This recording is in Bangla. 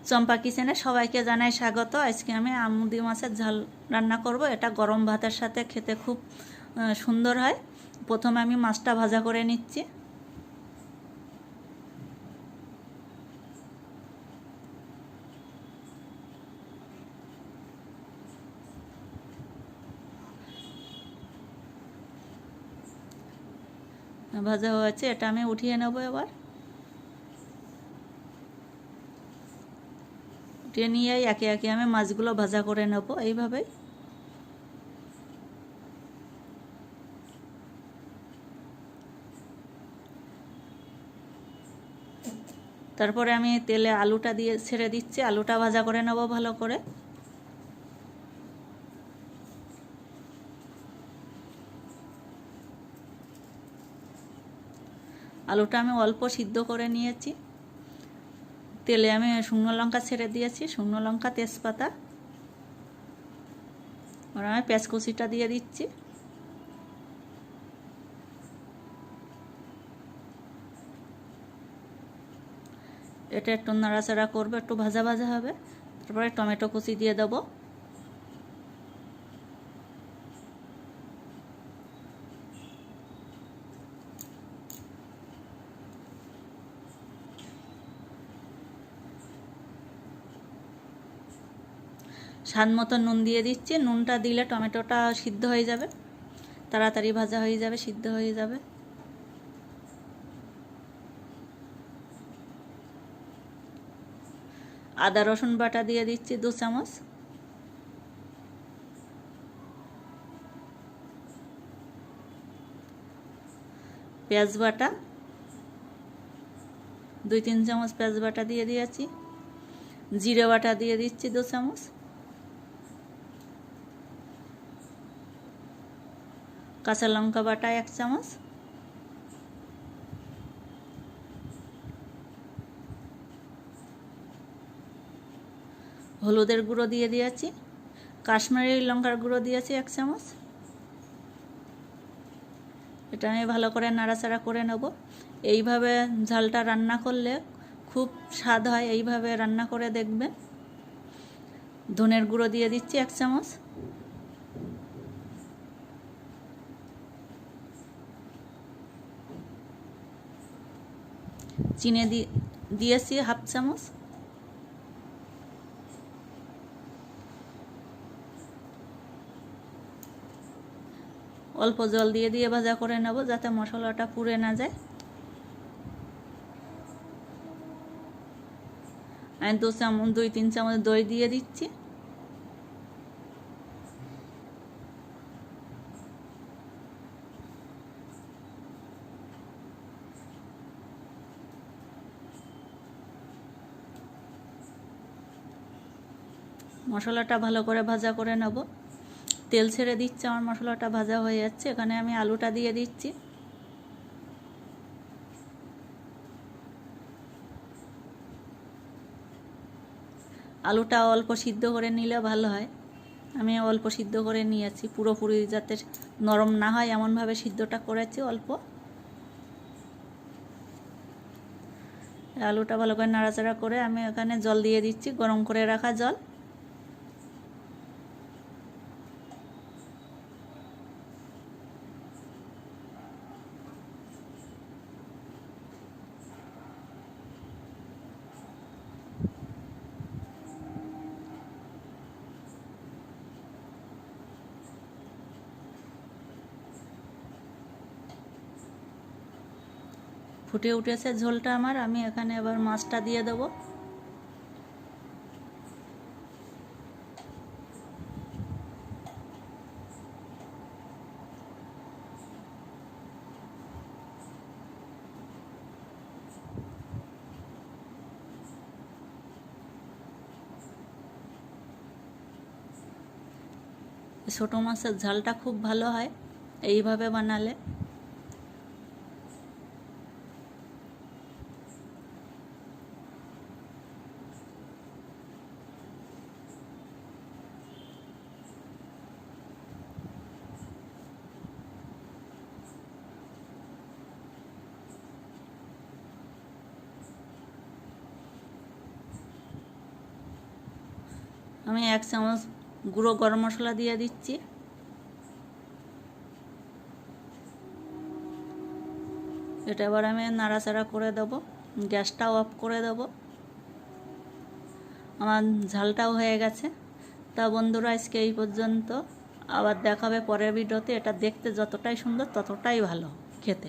চম্পা কিচেনে সবাইকে জানাই স্বাগত। আজকে আমি আমুদি মাছের ঝাল রান্না করব। এটা গরম ভাতের সাথে খেতে খুব সুন্দর হয়। প্রথমে আমি মাছটা ভাজা করে নিচ্ছি। ভাজা হয়েছে, এটা আমি উঠিয়ে নেব। এবার উঠিয়ে নিয়ে একে একে আমি মাছগুলো ভাজা করে নেব এইভাবেই। তারপরে আমি তেলে আলুটা দিয়ে ছেড়ে দিচ্ছি, আলুটা ভাজা করে নেব ভালো করে। আলুটা আমি অল্প সিদ্ধ করে নিয়েছি। তেলে আমি শুকনো লঙ্কা ছেড়ে দিয়েছি, শুকনো লঙ্কা, তেজপাতা, আর আমি পেঁয়াজ কুচিটা দিয়ে দিচ্ছি। এটা একটু নাড়াচাড়া করবে, একটু ভাজা ভাজা হবে। তারপরে টমেটো কুচি দিয়ে দেবো। স্বাদ মতো নুন দিয়ে দিচ্ছি। নুনটা দিলে টমেটোটা সিদ্ধ হয়ে যাবে, তাড়াতাড়ি ভাজা হয়ে যাবে, সিদ্ধ হয়ে যাবে। আদা রসুন বাটা দিয়ে দিচ্ছি 2 চামচ। পেঁয়াজ বাটা 2-3 চামচ পেঁয়াজ বাটা দিয়ে দিয়েছি। জিরে বাটা দিয়ে দিচ্ছি 2 চামচ। কাঁচা লঙ্কা বাটা 1 চামচ। হলুদের গুঁড়ো দিয়ে দিয়েছি। কাশ্মীরি লঙ্কার গুঁড়ো দিয়েছি 1 চামচ। এটা আমি ভালো করে নাড়াচাড়া করে নেব। এইভাবে ঝালটা রান্না করলে খুব স্বাদ হয়, এইভাবে রান্না করে দেখবেন। ধনের গুঁড়ো দিয়ে দিচ্ছি 1 চামচ। চিনি দিয়েছি 1/2 চামচ। অল্প জল দিয়ে দিয়ে ভাজা করে নেব, যাতে মশলাটা পুড়ে না যায়। আমি 2-3 চামচ দই দিয়ে দিচ্ছি। মশলাটা ভালো করে ভাজা করে নেব। তেল ছেড়ে দিচ্ছে, আমার মশলাটা ভাজা হয়ে যাচ্ছে। এখানে আমি আলুটা দিয়ে দিচ্ছি। আলুটা অল্প সিদ্ধ করে নিলে ভালো হয়। আমি অল্প সিদ্ধ করে নিয়েছি, পুরোপুরি যাতে নরম না হয় এমনভাবে সিদ্ধটা করেছি অল্প। আলুটা ভালো করে নাড়াচাড়া করে আমি এখানে জল দিয়ে দিচ্ছি, গরম করে রাখা জল। ফুটে উঠেছে ঝোলটা আমার। আমি এখানে এবার মাছটা দিয়ে দেবো। ছোটো মাছের ঝালটা খুব ভালো হয় এইভাবে বানালে। আমি 1 চামচ গুঁড়ো গরম মশলা দিয়ে দিচ্ছি। এটা এবার আমি নাড়াচাড়া করে দেবো, গ্যাসটাও অফ করে দেবো। আমার ঝালটাও হয়ে গেছে। তা বন্ধুরা, আজকে এই পর্যন্ত। আবার দেখাবে পরের ভিডিওতে। এটা দেখতে যতটাই সুন্দর ততটাই ভালো খেতে।